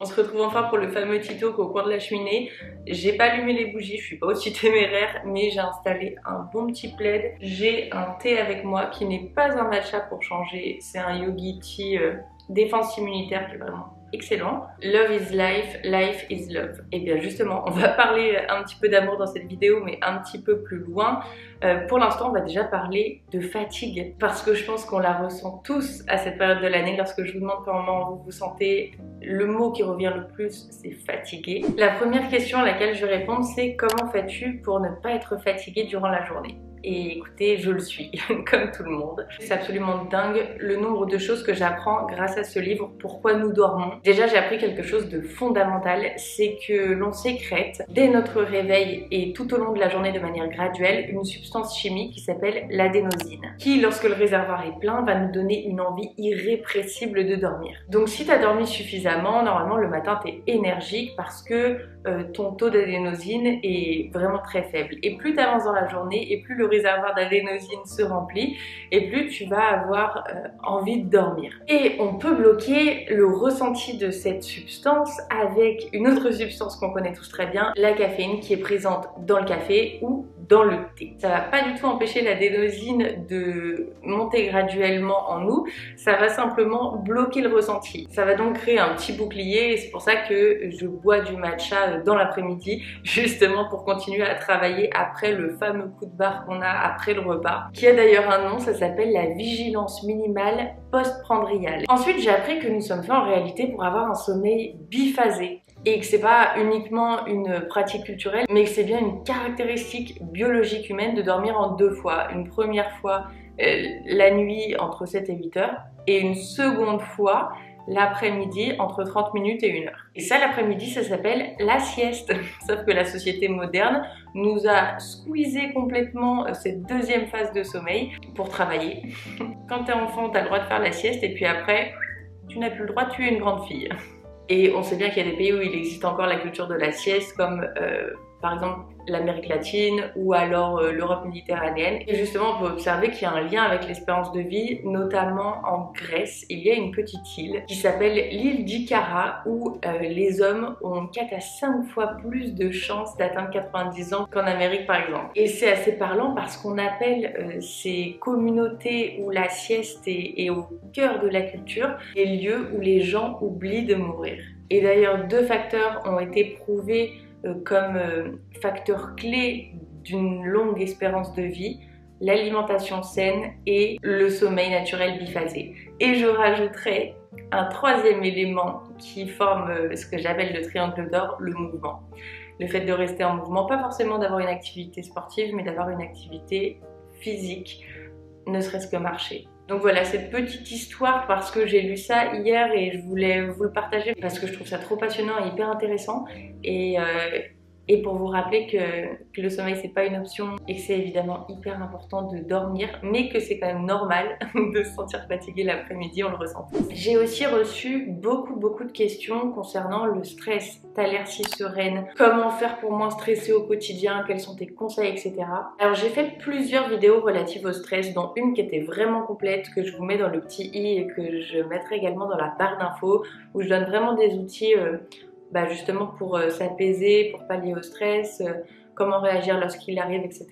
On se retrouve enfin pour le fameux TikTok au coin de la cheminée. J'ai pas allumé les bougies, je suis pas aussi téméraire, mais j'ai installé un bon petit plaid. J'ai un thé avec moi qui n'est pas un matcha pour changer, c'est un Yogi Tea défense immunitaire qui est vraiment excellent. Love is life, life is love. Et bien justement, on va parler un petit peu d'amour dans cette vidéo, mais un petit peu plus loin. Pour l'instant, on va déjà parler de fatigue, parce que je pense qu'on la ressent tous à cette période de l'année. Lorsque je vous demande comment vous vous sentez, le mot qui revient le plus, c'est fatigué. La première question à laquelle je vais répondre, c'est comment fais-tu pour ne pas être fatigué durant la journée? Et écoutez, je le suis, comme tout le monde. C'est absolument dingue le nombre de choses que j'apprends grâce à ce livre, Pourquoi nous dormons. Déjà, j'ai appris quelque chose de fondamental, c'est que l'on sécrète dès notre réveil et tout au long de la journée de manière graduelle une substance chimique qui s'appelle l'adénosine, qui, lorsque le réservoir est plein, va nous donner une envie irrépressible de dormir. Donc si tu as dormi suffisamment, normalement le matin tu es énergique parce que ton taux d'adénosine est vraiment très faible. Et plus tu avances dans la journée et plus le réservoir d'adénosine se remplit et plus tu vas avoir envie de dormir. Et on peut bloquer le ressenti de cette substance avec une autre substance qu'on connaît tous très bien, la caféine, qui est présente dans le café ou dans le thé. Ça va pas du tout empêcher l'adénosine de monter graduellement en nous, ça va simplement bloquer le ressenti. Ça va donc créer un petit bouclier et c'est pour ça que je bois du matcha dans l'après-midi, justement pour continuer à travailler après le fameux coup de barre qu'on a après le repas, qui a d'ailleurs un nom, ça s'appelle la vigilance minimale postprandiale. Ensuite, j'ai appris que nous sommes faits en réalité pour avoir un sommeil biphasé, et que c'est pas uniquement une pratique culturelle, mais que c'est bien une caractéristique biologique humaine de dormir en deux fois. Une première fois la nuit entre 7 et 8 heures, et une seconde fois l'après-midi entre 30 minutes et 1 heure. Et ça, l'après-midi, ça s'appelle la sieste. Sauf que la société moderne nous a squeezé complètement cette deuxième phase de sommeil pour travailler. Quand t'es enfant, t'as le droit de faire la sieste, et puis après, tu n'as plus le droit, tu es une grande fille. Et on sait bien qu'il y a des pays où il existe encore la culture de la sieste, comme par exemple l'Amérique latine ou alors l'Europe méditerranéenne. Et justement, on peut observer qu'il y a un lien avec l'espérance de vie, notamment en Grèce. Il y a une petite île qui s'appelle l'île d'Ikara, où les hommes ont 4 à 5 fois plus de chances d'atteindre 90 ans qu'en Amérique par exemple. Et c'est assez parlant parce qu'on appelle ces communautés où la sieste est au cœur de la culture, les lieux où les gens oublient de mourir. Et d'ailleurs, 2 facteurs ont été prouvés comme facteur clé d'une longue espérance de vie: l'alimentation saine et le sommeil naturel biphasé. Et je rajouterai un troisième élément qui forme ce que j'appelle le triangle d'or, le mouvement. Le fait de rester en mouvement, pas forcément d'avoir une activité sportive, mais d'avoir une activité physique, ne serait-ce que marcher. Donc voilà, cette petite histoire, parce que j'ai lu ça hier et je voulais vous le partager parce que je trouve ça trop passionnant et hyper intéressant, et pour vous rappeler que le sommeil c'est pas une option et que c'est évidemment hyper important de dormir, mais que c'est quand même normal de se sentir fatigué l'après-midi, on le ressent. J'ai aussi reçu beaucoup de questions concernant le stress. T'as l'air si sereine, comment faire pour moins stresser au quotidien, quels sont tes conseils, etc. Alors j'ai fait plusieurs vidéos relatives au stress, dont une qui était vraiment complète, que je vous mets dans le petit i et que je mettrai également dans la barre d'infos, où je donne vraiment des outils justement pour s'apaiser, pour pallier au stress, comment réagir lorsqu'il arrive, etc.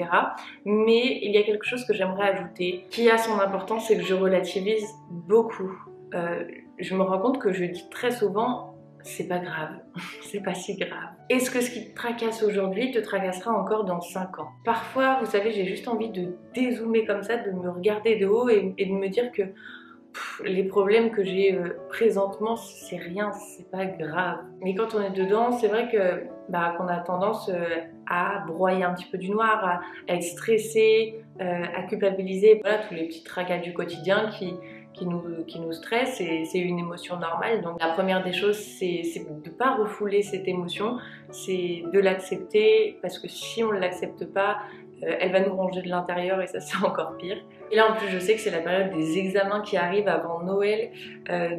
Mais il y a quelque chose que j'aimerais ajouter, qui a son importance, c'est que je relativise beaucoup. Je me rends compte que je dis très souvent: c'est pas grave, c'est pas si grave. Est-ce que ce qui te tracasse aujourd'hui te tracassera encore dans 5 ans? Parfois, vous savez, j'ai juste envie de dézoomer comme ça, de me regarder de haut et de me dire que les problèmes que j'ai présentement, c'est rien, c'est pas grave. Mais quand on est dedans, c'est vrai que qu'on a tendance à broyer un petit peu du noir, à être stressé, à culpabiliser. Voilà, tous les petits tracas du quotidien qui nous stressent, et c'est une émotion normale. Donc la première des choses, c'est de ne pas refouler cette émotion, c'est de l'accepter, parce que si on ne l'accepte pas, elle va nous ronger de l'intérieur et ça c'est encore pire. Et là en plus je sais que c'est la période des examens qui arrivent avant Noël,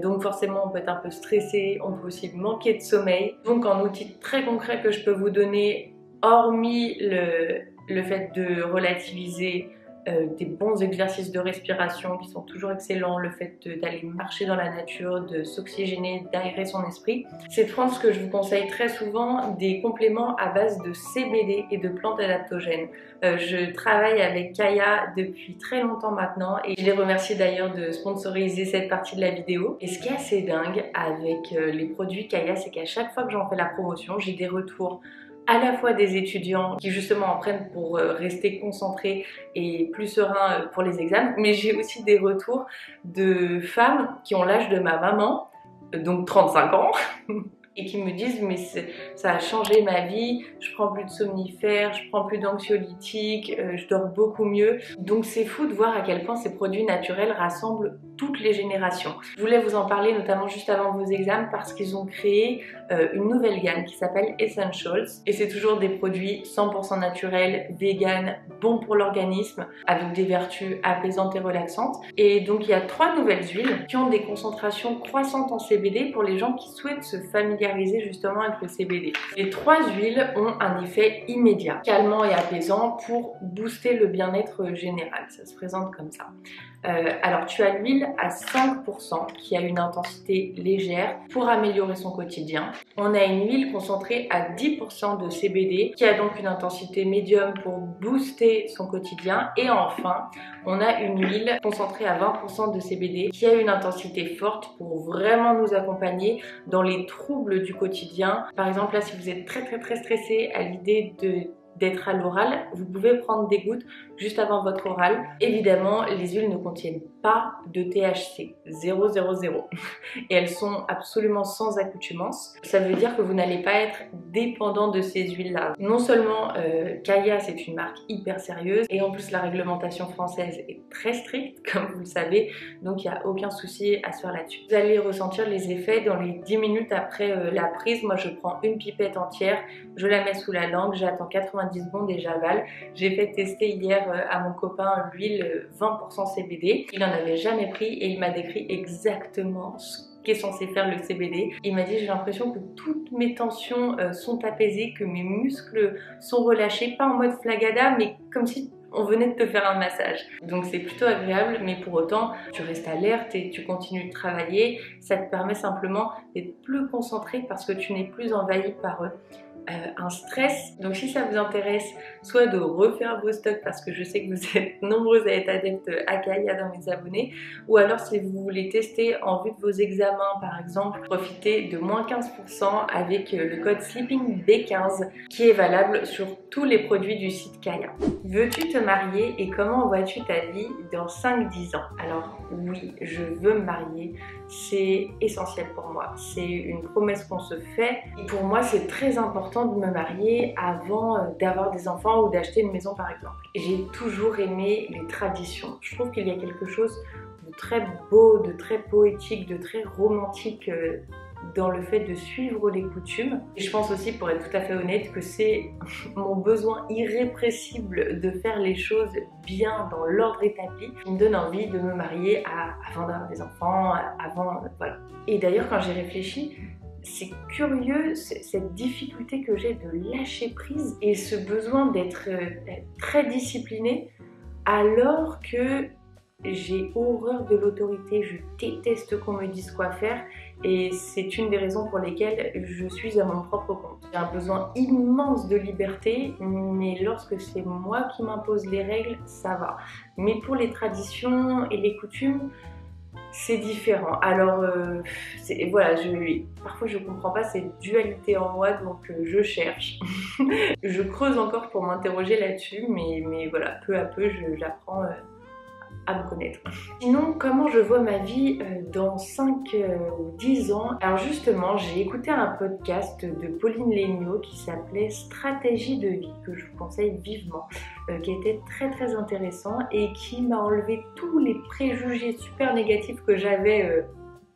donc forcément on peut être un peu stressé, on peut aussi manquer de sommeil. Donc un outil très concret que je peux vous donner, hormis le fait de relativiser des bons exercices de respiration qui sont toujours excellents, le fait d'aller marcher dans la nature, de s'oxygéner, d'aérer son esprit. C'est de prendre ce que je vous conseille très souvent, des compléments à base de CBD et de plantes adaptogènes. Je travaille avec Kaya depuis très longtemps maintenant et je les remercie d'ailleurs de sponsoriser cette partie de la vidéo. Et ce qui est assez dingue avec les produits Kaya, c'est qu'à chaque fois que j'en fais la promotion, j'ai des retours à la fois des étudiants qui justement en prennent pour rester concentrés et plus sereins pour les examens, mais j'ai aussi des retours de femmes qui ont l'âge de ma maman, donc 35 ans, et qui me disent mais ça a changé ma vie, je prends plus de somnifères, je prends plus d'anxiolytiques, je dors beaucoup mieux. Donc c'est fou de voir à quel point ces produits naturels rassemblent toutes les générations. Je voulais vous en parler notamment juste avant vos examens parce qu'ils ont créé une nouvelle gamme qui s'appelle Essentials et c'est toujours des produits 100% naturels, vegan, bons pour l'organisme avec des vertus apaisantes et relaxantes. Et donc il y a 3 nouvelles huiles qui ont des concentrations croissantes en CBD pour les gens qui souhaitent se familiariser justement avec le CBD. Les 3 huiles ont un effet immédiat, calmant et apaisant pour booster le bien-être général. Ça se présente comme ça. Alors tu as l'huile à 5% qui a une intensité légère pour améliorer son quotidien. On a une huile concentrée à 10% de CBD qui a donc une intensité médium pour booster son quotidien. Et enfin, on a une huile concentrée à 20% de CBD qui a une intensité forte pour vraiment nous accompagner dans les troubles du quotidien. Par exemple là, si vous êtes très stressé à l'idée d'être à l'oral, vous pouvez prendre des gouttes juste avant votre oral. Évidemment, les huiles ne contiennent pas de THC, 000. Et elles sont absolument sans accoutumance. Ça veut dire que vous n'allez pas être dépendant de ces huiles-là. Non seulement Kaya, c'est une marque hyper sérieuse, et en plus la réglementation française est très stricte, comme vous le savez, donc il n'y a aucun souci à se faire là-dessus. Vous allez ressentir les effets dans les 10 minutes après la prise. Moi, je prends une pipette entière, je la mets sous la langue, j'attends 90 secondes et j'avale. J'ai fait tester hier à mon copain l'huile 20% CBD. Il n'en avait jamais pris et il m'a décrit exactement ce qu'est censé faire le CBD. Il m'a dit j'ai l'impression que toutes mes tensions sont apaisées, que mes muscles sont relâchés, pas en mode flagada, mais comme si on venait de te faire un massage. Donc c'est plutôt agréable, mais pour autant tu restes alerte et tu continues de travailler. Ça te permet simplement d'être plus concentré parce que tu n'es plus envahi par un stress. Donc si ça vous intéresse, soit de refaire vos stocks parce que je sais que vous êtes nombreuses à être adeptes à Kaya dans mes abonnés, ou alors si vous voulez tester en vue de vos examens par exemple, profitez de moins 15% avec le code SLEEPINGB15 qui est valable sur tous les produits du site Kaya. Veux-tu te marier et comment vois-tu ta vie dans 5-10 ans? Alors oui, je veux me marier, c'est essentiel pour moi, c'est une promesse qu'on se fait et pour moi c'est très important de me marier avant d'avoir des enfants ou d'acheter une maison par exemple. J'ai toujours aimé les traditions. Je trouve qu'il y a quelque chose de très beau, de très poétique, de très romantique dans le fait de suivre les coutumes. Et je pense aussi, pour être tout à fait honnête, que c'est mon besoin irrépressible de faire les choses bien dans l'ordre établi qui me donne envie de me marier avant d'avoir des enfants, voilà. Et d'ailleurs quand j'ai réfléchi, c'est curieux cette difficulté que j'ai de lâcher prise et ce besoin d'être très disciplinée alors que j'ai horreur de l'autorité, je déteste qu'on me dise quoi faire et c'est une des raisons pour lesquelles je suis à mon propre compte. J'ai un besoin immense de liberté, mais lorsque c'est moi qui m'impose les règles, ça va. Mais pour les traditions et les coutumes, c'est différent. Alors voilà, parfois je comprends pas cette dualité en moi, donc je cherche. Je creuse encore pour m'interroger là-dessus, mais voilà, peu à peu j'apprends à me connaître. Sinon, comment je vois ma vie dans 5 ou 10 ans? Alors justement, j'ai écouté un podcast de Pauline Léniaud qui s'appelait Stratégie de vie, que je vous conseille vivement, qui était très intéressant et qui m'a enlevé tous les préjugés super négatifs que j'avais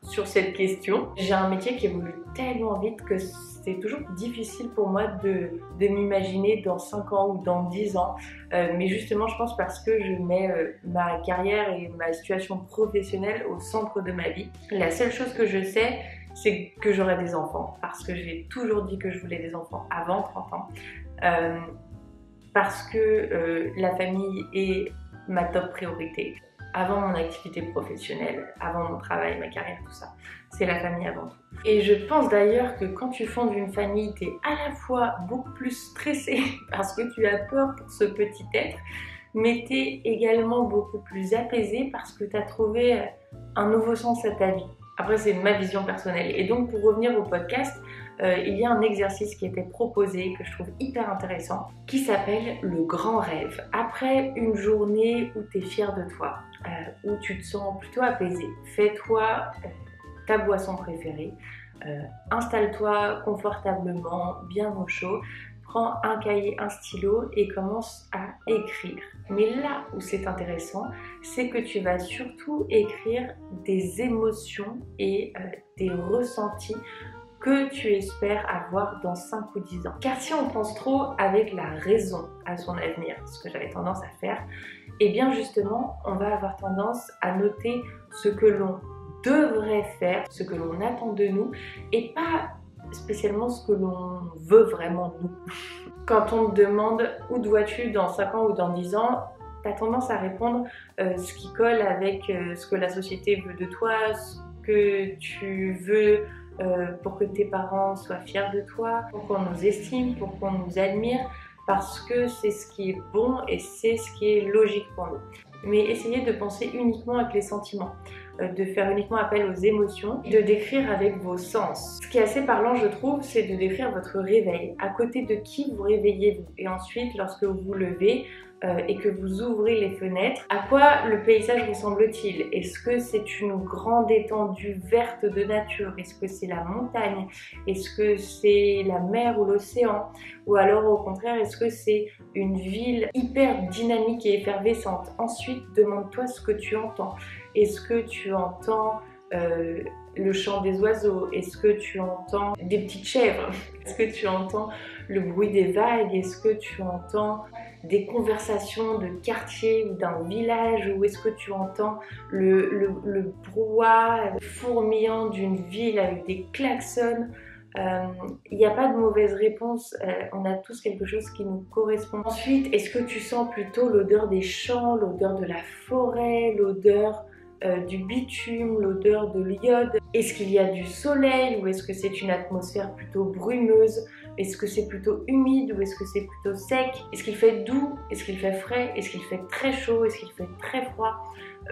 sur cette question. J'ai un métier qui évolue tellement vite que c'est toujours difficile pour moi de m'imaginer dans 5 ans ou dans 10 ans. Mais justement, je pense parce que je mets ma carrière et ma situation professionnelle au centre de ma vie. La seule chose que je sais, c'est que j'aurai des enfants. Parce que j'ai toujours dit que je voulais des enfants avant 30 ans. Parce que la famille est ma top priorité. Avant mon activité professionnelle, avant mon travail, ma carrière, tout ça. C'est la famille avant tout. Et je pense d'ailleurs que quand tu fondes une famille, tu es à la fois beaucoup plus stressé parce que tu as peur pour ce petit être, mais tu es également beaucoup plus apaisé parce que tu as trouvé un nouveau sens à ta vie. Après, c'est ma vision personnelle. Et donc, pour revenir au podcast, il y a un exercice qui était proposé, que je trouve hyper intéressant, qui s'appelle le grand rêve. Après une journée où tu es fier de toi, où tu te sens plutôt apaisé, fais-toi ta boisson préférée, installe-toi confortablement, bien au chaud, prends un cahier, un stylo et commence à écrire. Mais là où c'est intéressant, c'est que tu vas surtout écrire des émotions et des ressentis que tu espères avoir dans 5 ou 10 ans. Car si on pense trop avec la raison à son avenir, ce que j'avais tendance à faire, et bien justement, on va avoir tendance à noter ce que l'on devrait faire, ce que l'on attend de nous, et pas spécialement ce que l'on veut vraiment nous. Quand on te demande où dois-tu dans 5 ans ou dans 10 ans, tu as tendance à répondre ce qui colle avec ce que la société veut de toi, ce que tu veux pour que tes parents soient fiers de toi, pour qu'on nous estime, pour qu'on nous admire, parce que c'est ce qui est bon et c'est ce qui est logique pour nous. Mais essayez de penser uniquement avec les sentiments, de faire uniquement appel aux émotions, de décrire avec vos sens. Ce qui est assez parlant, je trouve, c'est de décrire votre réveil. À côté de qui vous réveillez-vous? Et ensuite, lorsque vous vous levez, et que vous ouvrez les fenêtres, à quoi le paysage ressemble-t-il? Est-ce que c'est une grande étendue verte de nature? Est-ce que c'est la montagne? Est-ce que c'est la mer ou l'océan? Ou alors au contraire, est-ce que c'est une ville hyper dynamique et effervescente? Ensuite, demande-toi ce que tu entends. Est-ce que tu entends le chant des oiseaux? Est-ce que tu entends des petites chèvres? Est-ce que tu entends le bruit des vagues? Est-ce que tu entends des conversations de quartier ou d'un village? Ou est-ce que tu entends le brouhaha fourmillant d'une ville avec des klaxons? Il n'y a pas de mauvaise réponse, on a tous quelque chose qui nous correspond. Ensuite, est-ce que tu sens plutôt l'odeur des champs, l'odeur de la forêt, l'odeur du bitume, l'odeur de l'iode? Est-ce qu'il y a du soleil ou est-ce que c'est une atmosphère plutôt brumeuse? Est-ce que c'est plutôt humide ou est-ce que c'est plutôt sec? Est-ce qu'il fait doux? Est-ce qu'il fait frais? Est-ce qu'il fait très chaud? Est-ce qu'il fait très froid?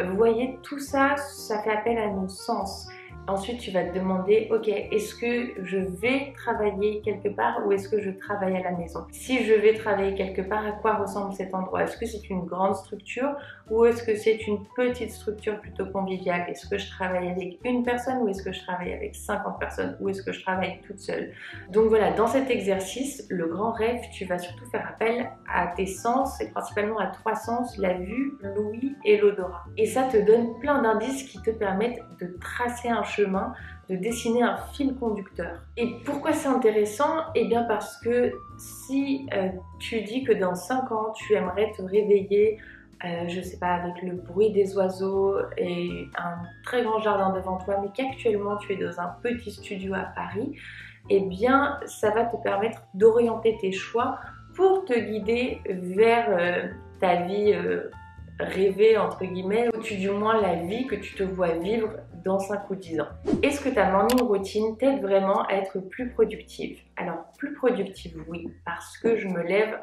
Vous voyez, tout ça, ça fait appel à nos sens. Ensuite, tu vas te demander, ok, est-ce que je vais travailler quelque part ou est-ce que je travaille à la maison? Si je vais travailler quelque part, à quoi ressemble cet endroit? Est-ce que c'est une grande structure ou est-ce que c'est une petite structure plutôt conviviale? Est-ce que je travaille avec une personne ou est-ce que je travaille avec 50 personnes ou est-ce que je travaille toute seule? Donc voilà, dans cet exercice, le grand rêve, tu vas surtout faire appel à tes sens et principalement à 3 sens, la vue, l'ouïe et l'odorat. Et ça te donne plein d'indices qui te permettent de tracer un chemin, de dessiner un fil conducteur. Et pourquoi c'est intéressant? Eh bien parce que si tu dis que dans 5 ans, tu aimerais te réveiller, je sais pas, avec le bruit des oiseaux et un très grand jardin devant toi, mais qu'actuellement tu es dans un petit studio à Paris, eh bien ça va te permettre d'orienter tes choix pour te guider vers ta vie rêver entre guillemets, ou du moins la vie que tu te vois vivre dans 5 ou 10 ans. Est-ce que ta morning routine t'aide vraiment à être plus productive? Alors plus productive, oui, parce que je me lève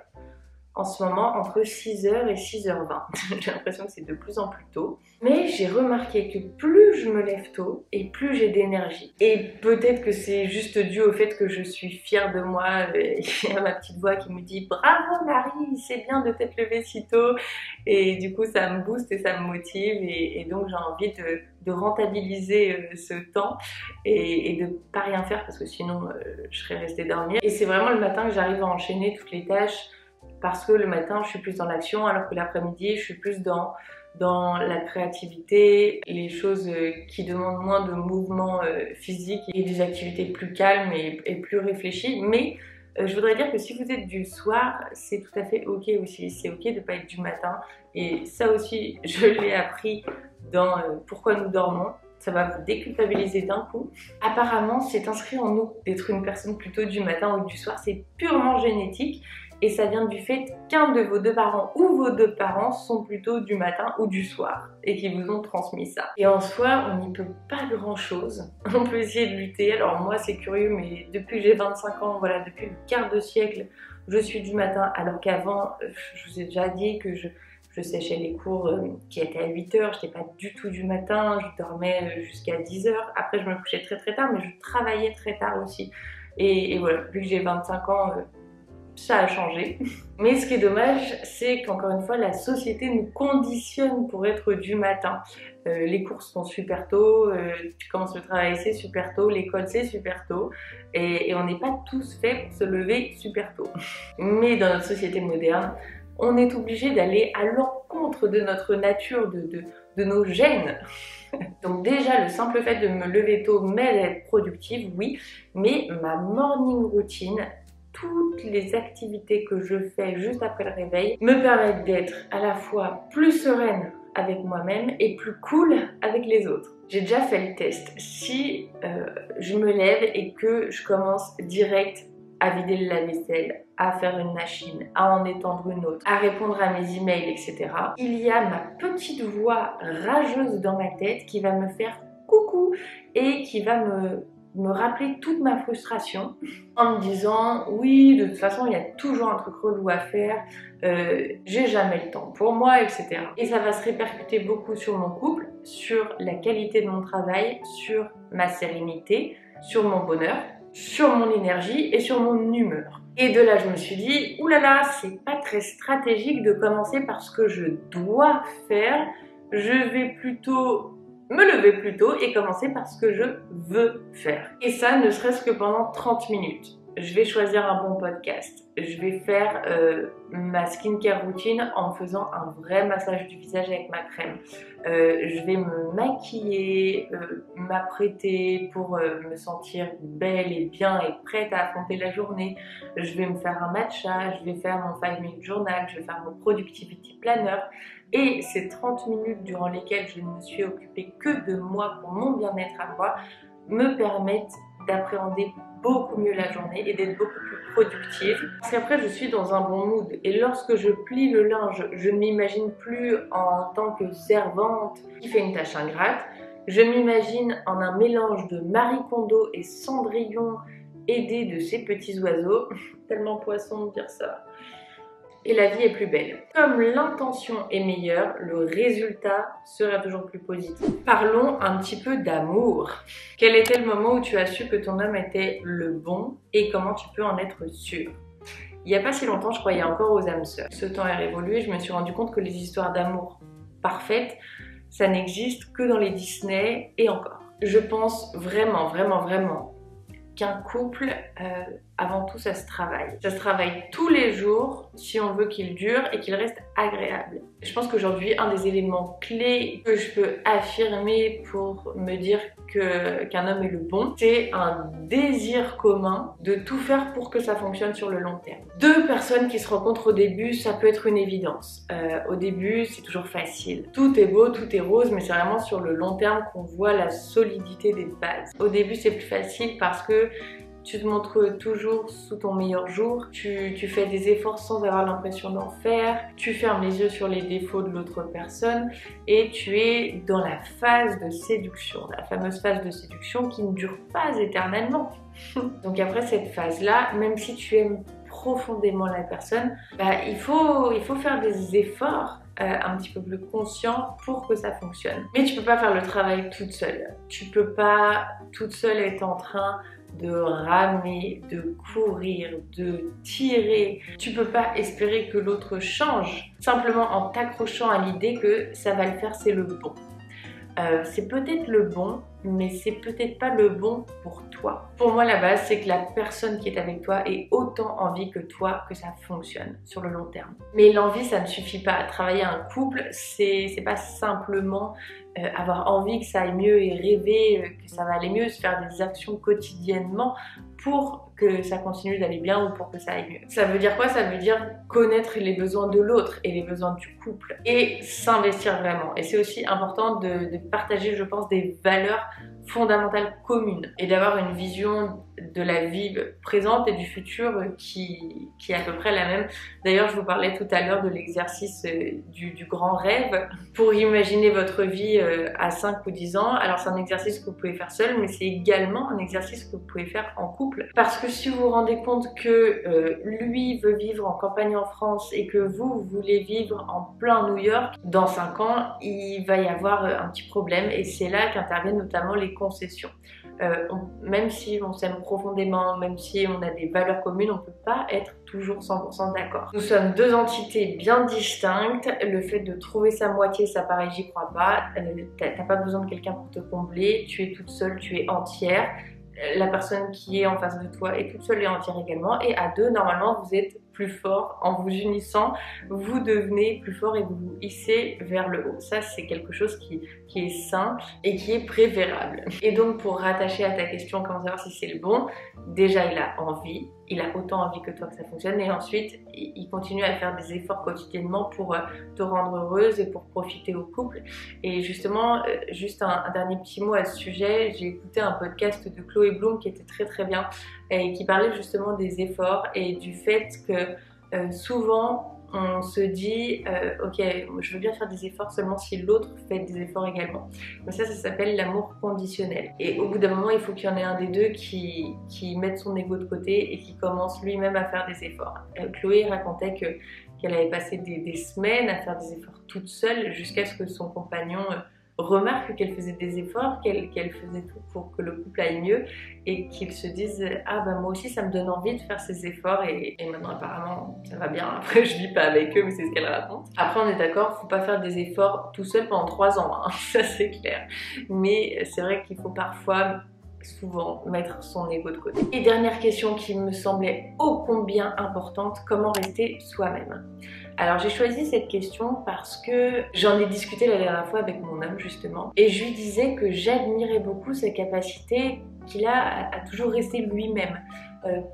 en ce moment entre 6h et 6h20. J'ai l'impression que c'est de plus en plus tôt. Mais j'ai remarqué que plus je me lève tôt et plus j'ai d'énergie. Et peut-être que c'est juste dû au fait que je suis fière de moi. Il y a ma petite voix qui me dit « Bravo Marie, c'est bien de t'être levée si tôt ». Et du coup ça me booste et ça me motive. Et donc j'ai envie de rentabiliser ce temps et de pas rien faire parce que sinon je serais restée dormir. Et c'est vraiment le matin que j'arrive à enchaîner toutes les tâches, parce que le matin je suis plus dans l'action alors que l'après-midi je suis plus dans la créativité, les choses qui demandent moins de mouvement physique et des activités plus calmes et plus réfléchies. Mais je voudrais dire que si vous êtes du soir, c'est tout à fait ok aussi. C'est ok de ne pas être du matin. Et ça aussi, je l'ai appris dans Pourquoi nous dormons. ça va vous déculpabiliser d'un coup. Apparemment, c'est inscrit en nous d'être une personne plutôt du matin ou du soir, c'est purement génétique. Et ça vient du fait qu'un de vos deux parents ou vos deux parents sont plutôt du matin ou du soir et qui vous ont transmis ça. Et en soi, on n'y peut pas grand chose. On peut essayer de lutter. Alors moi, c'est curieux, mais depuis que j'ai 25 ans, voilà, depuis le quart de siècle, je suis du matin. Alors qu'avant, je vous ai déjà dit que je séchais les cours qui étaient à 8h. Je n'étais pas du tout du matin. Je dormais jusqu'à 10h. Après, je me couchais très très tard, mais je travaillais très tard aussi. Et voilà, depuis que j'ai 25 ans, ça a changé. Mais ce qui est dommage, c'est qu'encore une fois, la société nous conditionne pour être du matin. Les cours sont super tôt, tu commences le travail c'est super tôt, l'école c'est super tôt, et on n'est pas tous faits pour se lever super tôt. Mais dans notre société moderne, on est obligé d'aller à l'encontre de notre nature, de nos gènes. Donc déjà, le simple fait de me lever tôt m'aide à être productive, oui, mais ma morning routine, toutes les activités que je fais juste après le réveil me permettent d'être à la fois plus sereine avec moi-même et plus cool avec les autres. J'ai déjà fait le test. Si je me lève et que je commence direct à vider le lave-vaisselle, à faire une machine, à en étendre une autre, à répondre à mes emails, etc. Il y a ma petite voix rageuse dans ma tête qui va me faire coucou et qui va me rappeler toute ma frustration en me disant oui, de toute façon il y a toujours un truc relou à faire, j'ai jamais le temps pour moi, etc. Et ça va se répercuter beaucoup sur mon couple, sur la qualité de mon travail, sur ma sérénité, sur mon bonheur, sur mon énergie et sur mon humeur. Et de là je me suis dit oulala, c'est pas très stratégique de commencer par ce que je dois faire, je vais plutôt me lever plus tôt et commencer par ce que je veux faire. Et ça, ne serait-ce que pendant 30 minutes. Je vais choisir un bon podcast. Je vais faire ma skincare routine en faisant un vrai massage du visage avec ma crème. Je vais me maquiller, m'apprêter pour me sentir belle et bien et prête à affronter la journée. Je vais me faire un matcha, je vais faire mon 5-minute journal, je vais faire mon productivity planner. Et ces 30 minutes durant lesquelles je ne me suis occupée que de moi pour mon bien-être à moi me permettent d'appréhender beaucoup mieux la journée et d'être beaucoup plus productive. Parce qu'après, je suis dans un bon mood. Et lorsque je plie le linge, je ne m'imagine plus en tant que servante qui fait une tâche ingrate. Je m'imagine en un mélange de Marie Kondo et Cendrillon aidé de ces petits oiseaux. Tellement poisson de dire ça. Et la vie est plus belle. Comme l'intention est meilleure, le résultat sera toujours plus positif. Parlons un petit peu d'amour. Quel était le moment où tu as su que ton homme était le bon et comment tu peux en être sûr? Il n'y a pas si longtemps, je croyais encore aux âmes sœurs. Ce temps a évolué, je me suis rendu compte que les histoires d'amour parfaites, ça n'existe que dans les Disney et encore. Je pense vraiment, vraiment, vraiment qu'un couple, avant tout, ça se travaille. Ça se travaille tous les jours si on veut qu'il dure et qu'il reste agréable. Je pense qu'aujourd'hui, un des éléments clés que je peux affirmer pour me dire qu'un homme est le bon, c'est un désir commun de tout faire pour que ça fonctionne sur le long terme. Deux personnes qui se rencontrent au début, ça peut être une évidence. Au début, c'est toujours facile. Tout est beau, tout est rose, mais c'est vraiment sur le long terme qu'on voit la solidité des bases. Au début, c'est plus facile parce que tu te montres toujours sous ton meilleur jour, tu fais des efforts sans avoir l'impression d'en faire, tu fermes les yeux sur les défauts de l'autre personne et tu es dans la phase de séduction, la fameuse phase de séduction qui ne dure pas éternellement. Donc après cette phase-là, même si tu aimes profondément la personne, il faut faire des efforts un petit peu plus conscients pour que ça fonctionne. Mais tu peux pas faire le travail toute seule. Tu peux pas toute seule être en train de ramer, de courir, de tirer. Tu peux pas espérer que l'autre change simplement en t'accrochant à l'idée que ça va le faire, c'est le bon. C'est peut-être le bon, mais c'est peut-être pas le bon pour toi. Pour moi, la base, c'est que la personne qui est avec toi ait autant envie que toi que ça fonctionne sur le long terme. Mais l'envie, ça ne suffit pas. Travailler un couple, c'est pas simplement avoir envie que ça aille mieux et rêver que ça va aller mieux, se faire des actions quotidiennement pour que ça continue d'aller bien ou pour que ça aille mieux. Ça veut dire quoi? Ça veut dire connaître les besoins de l'autre et les besoins du couple et s'investir vraiment. Et c'est aussi important de partager, je pense, des valeurs fondamentales communes et d'avoir une vision de la vie présente et du futur qui est à peu près la même. D'ailleurs, je vous parlais tout à l'heure de l'exercice du grand rêve. Pour imaginer votre vie à 5 ou 10 ans, alors c'est un exercice que vous pouvez faire seul, mais c'est également un exercice que vous pouvez faire en couple. Parce que si vous vous rendez compte que lui veut vivre en campagne en France et que vous voulez vivre en plein New York, dans 5 ans, il va y avoir un petit problème et c'est là qu'interviennent notamment les concessions. Même si on s'aime profondément, même si on a des valeurs communes, on ne peut pas être toujours 100% d'accord. Nous sommes deux entités bien distinctes. Le fait de trouver sa moitié, ça paraît j'y crois pas. T'as pas besoin de quelqu'un pour te combler. Tu es toute seule, tu es entière. La personne qui est en face de toi est toute seule et entière également. Et à deux, normalement, vous êtes plus fort. En vous unissant, vous devenez plus fort et vous vous hissez vers le haut. Ça, c'est quelque chose qui est sain et qui est préférable. Et donc, pour rattacher à ta question, comment savoir si c'est le bon? Déjà, il a envie. Il a autant envie que toi que ça fonctionne. Et ensuite, il continue à faire des efforts quotidiennement pour te rendre heureuse et pour profiter au couple. Et justement, juste un dernier petit mot à ce sujet. J'ai écouté un podcast de Chloé Bloom qui était très très bien et qui parlait justement des efforts et du fait que souvent on se dit ok, je veux bien faire des efforts seulement si l'autre fait des efforts également. Mais ça s'appelle l'amour conditionnel. Et au bout d'un moment, il faut qu'il y en ait un des deux qui mette son ego de côté et qui commence lui-même à faire des efforts. Chloé racontait qu'elle avait passé des semaines à faire des efforts toute seule jusqu'à ce que son compagnon remarque qu'elle faisait des efforts, qu'elle faisait tout pour que le couple aille mieux et qu'ils se disent ah bah moi aussi ça me donne envie de faire ces efforts et maintenant apparemment ça va bien. Après je vis pas avec eux mais c'est ce qu'elle raconte. Après on est d'accord, faut pas faire des efforts tout seul pendant 3 ans, hein, ça c'est clair. Mais c'est vrai qu'il faut parfois souvent mettre son ego de côté. Et dernière question qui me semblait ô combien importante, comment rester soi-même? Alors j'ai choisi cette question parce que j'en ai discuté la dernière fois avec mon homme justement et je lui disais que j'admirais beaucoup sa capacité qu'il a à toujours rester lui-même.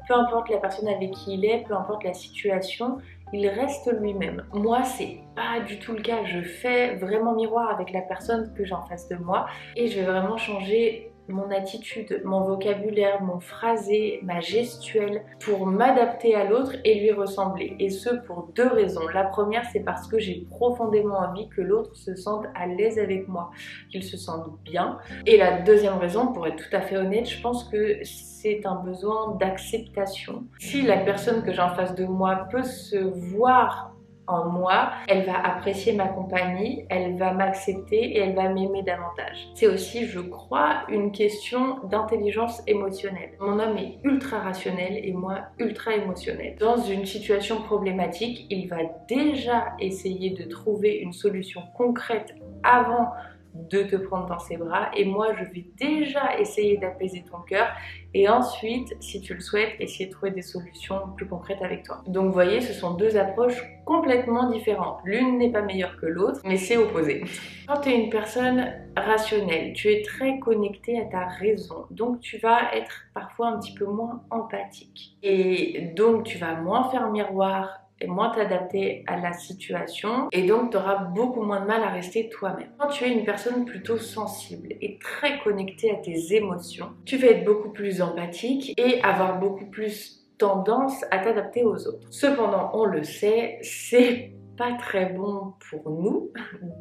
Peu importe la personne avec qui il est, peu importe la situation, il reste lui-même. Moi c'est pas du tout le cas, je fais vraiment miroir avec la personne que j'ai en face de moi et je vais vraiment changer mon attitude, mon vocabulaire, mon phrasé, ma gestuelle pour m'adapter à l'autre et lui ressembler. Et ce pour 2 raisons. La première, c'est parce que j'ai profondément envie que l'autre se sente à l'aise avec moi, qu'il se sente bien. Et la deuxième raison, pour être tout à fait honnête, je pense que c'est un besoin d'acceptation. Si la personne que j'ai en face de moi peut se voir en moi, elle va apprécier ma compagnie, elle va m'accepter et elle va m'aimer davantage. C'est aussi, je crois, une question d'intelligence émotionnelle. Mon homme est ultra rationnel et moi ultra émotionnel. Dans une situation problématique, il va déjà essayer de trouver une solution concrète avant de te prendre dans ses bras et moi je vais déjà essayer d'apaiser ton cœur et ensuite, si tu le souhaites, essayer de trouver des solutions plus concrètes avec toi. Donc vous voyez, ce sont 2 approches complètement différentes. L'une n'est pas meilleure que l'autre, mais c'est opposé. Quand tu es une personne rationnelle, tu es très connecté à ta raison, donc tu vas être parfois un petit peu moins empathique. Et donc tu vas moins faire miroir et moins t'adapter à la situation et donc tu auras beaucoup moins de mal à rester toi-même. Quand tu es une personne plutôt sensible et très connectée à tes émotions, tu vas être beaucoup plus empathique et avoir beaucoup plus tendance à t'adapter aux autres. Cependant, on le sait, c'est pas très bon pour nous,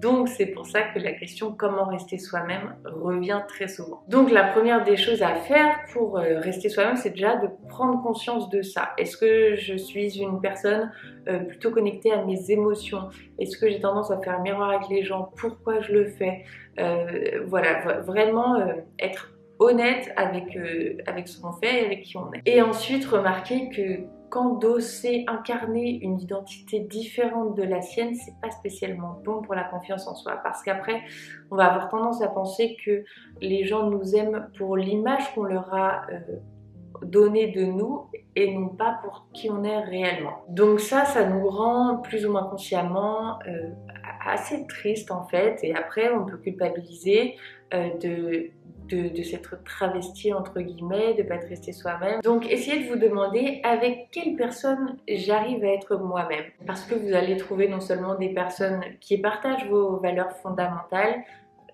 donc c'est pour ça que la question comment rester soi-même revient très souvent. Donc la première des choses à faire pour rester soi-même, c'est déjà de prendre conscience de ça. Est-ce que je suis une personne plutôt connectée à mes émotions? Est-ce que j'ai tendance à faire miroir avec les gens? Pourquoi je le fais? Voilà, vraiment être honnête avec ce qu'on fait et avec qui on est. Et ensuite remarquer que qu'endosser, incarner une identité différente de la sienne, c'est pas spécialement bon pour la confiance en soi parce qu'après on va avoir tendance à penser que les gens nous aiment pour l'image qu'on leur a donnée de nous et non pas pour qui on est réellement. Donc ça nous rend plus ou moins consciemment assez triste en fait et après on peut culpabiliser de s'être travesti entre guillemets, de pas être resté soi-même. Donc essayez de vous demander avec quelle personne j'arrive à être moi-même. Parce que vous allez trouver non seulement des personnes qui partagent vos valeurs fondamentales,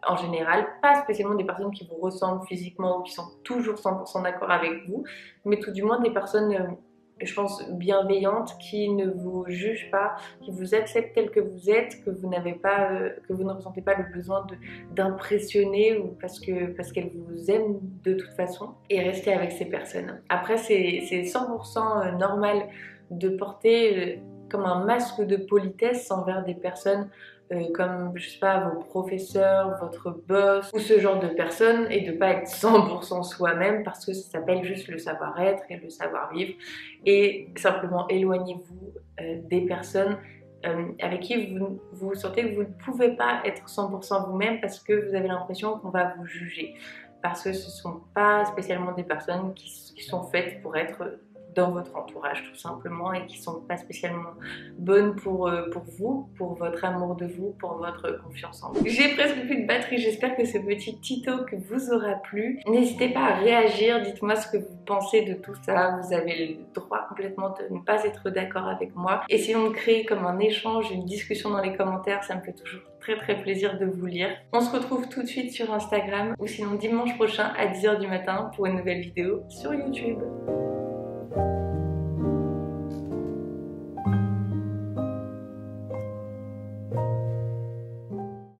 en général, pas spécialement des personnes qui vous ressemblent physiquement ou qui sont toujours 100% d'accord avec vous, mais tout du moins des personnes, je pense, bienveillantes, qui ne vous jugent pas, qui vous acceptent tel que vous êtes, que vous n'avez pas, que vous ne ressentez pas le besoin d'impressionner ou parce qu'elles vous aiment de toute façon, et restez avec ces personnes. Après, c'est 100% normal de porter comme un masque de politesse envers des personnes comme, je sais pas, vos professeurs, votre boss ou ce genre de personnes, et de pas être 100% soi-même, parce que ça s'appelle juste le savoir-être et le savoir-vivre. Et simplement éloignez-vous des personnes avec qui vous sentez que vous ne pouvez pas être 100% vous-même, parce que vous avez l'impression qu'on va vous juger, parce que ce ne sont pas spécialement des personnes qui sont faites pour être dans votre entourage tout simplement, et qui sont pas spécialement bonnes pour vous, pour votre amour de vous, pour votre confiance en vous. J'ai presque plus de batterie, j'espère que ce petit tuto que vous aura plu. N'hésitez pas à réagir, dites-moi ce que vous pensez de tout ça, vous avez le droit complètement de ne pas être d'accord avec moi. Essayons de créer comme un échange, une discussion dans les commentaires, ça me fait toujours très plaisir de vous lire. On se retrouve tout de suite sur Instagram, ou sinon dimanche prochain à 10 h du matin pour une nouvelle vidéo sur YouTube.